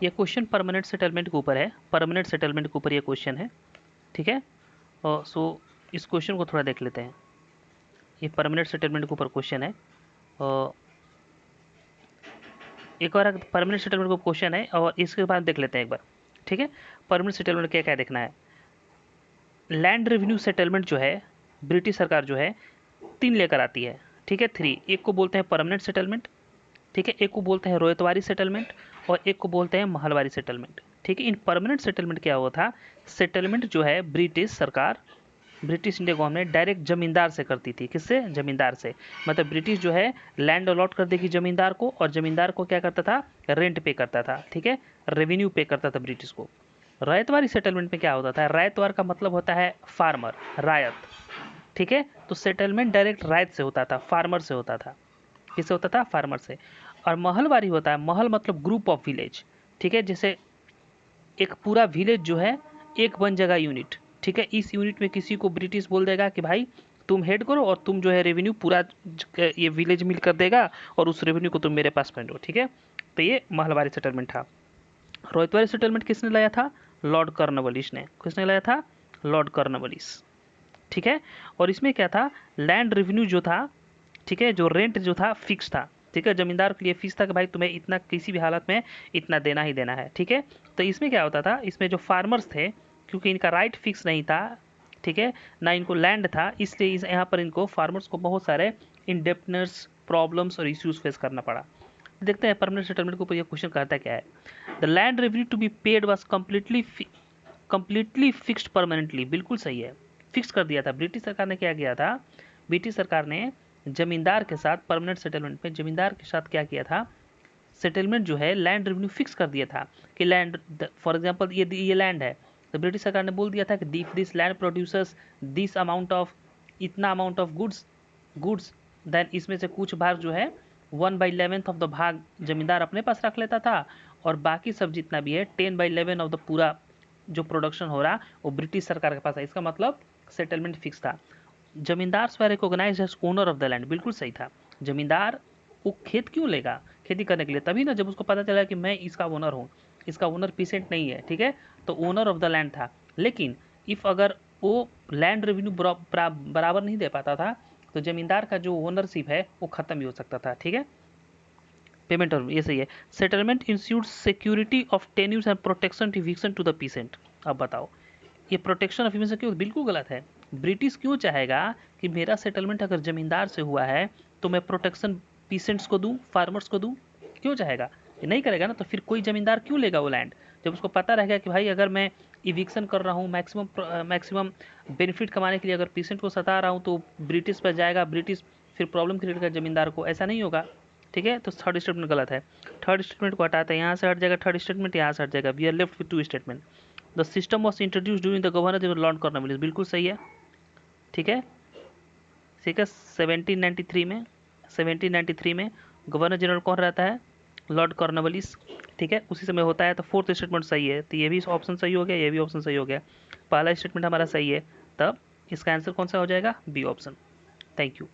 ये question permanent settlement के ऊपर है, परमानेंट सेटलमेंट के ऊपर ये क्वेश्चन है, ठीक है। और सो इस क्वेश्चन को थोड़ा देख लेते हैं। ये परमानेंट सेटलमेंट के ऊपर क्वेश्चन है, और एक और परमानेंट सेटलमेंट का क्वेश्चन है, और इसके बाद देख लेते हैं एक बार, ठीक है। परमानेंट सेटलमेंट क्या क्या देखना है। लैंड रेवेन्यू सेटलमेंट जो है ब्रिटिश सरकार जो है 3 लेकर आती है, ठीक है, 3। एक को बोलते हैं परमानेंट सेटलमेंट, ठीक है, एक को बोलते हैं रोयतवारी सेटलमेंट, और एक को बोलते हैं महलवारी सेटलमेंट, ठीक है। इन परमानेंट सेटलमेंट क्या हुआ था, सेटलमेंट जो है ब्रिटिश सरकार, ब्रिटिश इंडिया गवर्नमेंट डायरेक्ट जमींदार से करती थी। किससे, जमींदार से। मतलब ब्रिटिश जो है लैंड अलॉट कर देगी जमींदार को, और जमींदार को क्या करता था, रेंट पे करता था, ठीक है, रेवेन्यू पे करता था ब्रिटिश को। रायतवारी सेटलमेंट में क्या होता था, रायतवार का मतलब होता है फार्मर, रायत, ठीक है। तो सेटलमेंट डायरेक्ट रायत से होता था, फार्मर से होता था। किससे होता था, फार्मर से। और महलवारी होता है, महल मतलब ग्रुप ऑफ विलेज, ठीक है। जैसे एक पूरा विलेज जो है एक बन जाएगा यूनिट, ठीक है। इस यूनिट में किसी को ब्रिटिश बोल देगा कि भाई तुम हेड करो, और तुम जो है रेवेन्यू पूरा ये विलेज मिल कर देगा, और उस रेवेन्यू को तुम मेरे पास पेंड हो, ठीक है। तो ये महलवारी सेटलमेंट था। रोयतवारी सेटलमेंट किसने लाया था, लॉर्ड कॉर्नवालिस ने। किसने लाया था, लॉर्ड कॉर्नवालिस, ठीक है। और इसमें क्या था, लैंड रेवेन्यू जो था, ठीक है, जो रेंट जो था फिक्स था, ठीक है। जमींदार के लिए फिक्स था कि भाई तुम्हें इतना किसी भी हालत में इतना देना ही देना है, ठीक है। तो इसमें क्या होता था, इसमें जो फार्मर्स थे, क्योंकि इनका राइट फिक्स नहीं था, ठीक है, ना इनको लैंड था, इसलिए यहाँ पर इनको फार्मर्स को बहुत सारे इंडेप्टनेस प्रॉब्लम्स और इश्यूज फेस करना पड़ा। देखते हैं परमानेंट सेटलमेंट के ऊपर ये क्वेश्चन कहता क्या है। The land revenue to be paid was completely fixed permanently. बिल्कुल सही है, फिक्स कर दिया था। ब्रिटिश सरकार ने क्या किया था, ब्रिटिश सरकार ने जमींदार के साथ परमानेंट सेटलमेंट में जमींदार के साथ क्या किया था, सेटलमेंट जो है लैंड रेवेन्यू फिक्स कर दिया था कि लैंड, फॉर एग्जांपल ये लैंड है, तो ब्रिटिश सरकार ने बोल दिया था कि this land producers this amount of, इतना अमाउंट ऑफ गुड्स देन इसमें से कुछ भाग जो है 1/11 ऑफ द भाग जमींदार अपने पास रख लेता था, और बाकी सब जितना भी है 10/11 ऑफ द पूरा जो प्रोडक्शन हो रहा वो ब्रिटिश सरकार के पास है। इसका मतलब सेटलमेंट फिक्स था। Zamindar were recognised as owner of the land. बिल्कुल सही था। जमींदार वो खेत क्यों लेगा, खेती करने के लिए, तभी ना जब उसको पता चला कि मैं इसका ओनर हूँ, इसका ओनर पीसेंट नहीं है, ठीक है, तो ओनर ऑफ द लैंड था। लेकिन इफ अगर वो लैंड रेवेन्यू बराबर नहीं दे पाता था, तो जमींदार का जो ओनरशिप है वो खत्म भी हो सकता था, ठीक है। पेमेंट और ये सही है। Settlement ensures security of tenures and protection eviction to the peasant. अब बताओ ये प्रोटेक्शन ऑफ इविक्शन क्यों, बिल्कुल गलत है। ब्रिटिश क्यों चाहेगा कि मेरा सेटलमेंट अगर जमींदार से हुआ है तो मैं प्रोटेक्शन पीसेंट्स को दूं, फार्मर्स को दूं, क्यों चाहेगा, ये नहीं करेगा ना। तो फिर कोई जमींदार क्यों लेगा वो लैंड, जब उसको पता रहेगा कि भाई अगर मैं इविक्शन कर रहा हूँ, मैक्सिमम बेनिफिट कमाने के लिए अगर पीसेंट को सता रहा हूँ, तो ब्रिटिश पर जाएगा, ब्रिटिश फिर प्रॉब्लम क्रिएट करेगा जमींदार को, ऐसा नहीं होगा, ठीक है। तो थर्ड स्टेटमेंट गलत है। थर्ड स्टेटमेंट को हटाते हैं, यहाँ से हट जाएगा थर्ड स्टेटमेंट, यहाँ से हट जाएगा, we are left with 2 statement. The system was introduce during the governor Lord Cornwallis. बिल्कुल सही है, ठीक है, ठीक है। 1793 में गवर्नर जनरल कौन रहता है, लॉर्ड कॉर्नवालिस, ठीक है, उसी समय होता है। तो फोर्थ स्टेटमेंट सही है, तो ये भी ऑप्शन सही हो गया, ये भी ऑप्शन सही हो गया। पहला स्टेटमेंट हमारा सही है, तब इसका आंसर कौन सा हो जाएगा, बी ऑप्शन। Thank you.